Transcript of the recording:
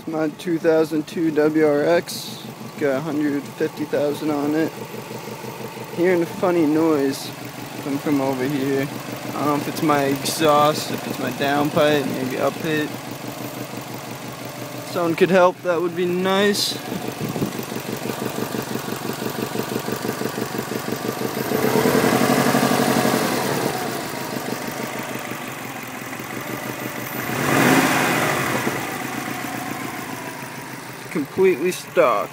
It's my 2002 WRX. Got 150,000 on it. Hearing a funny noise come from over here. I don't know if it's my exhaust, if it's my downpipe, maybe up it. If someone could help, that would be nice. Completely stock.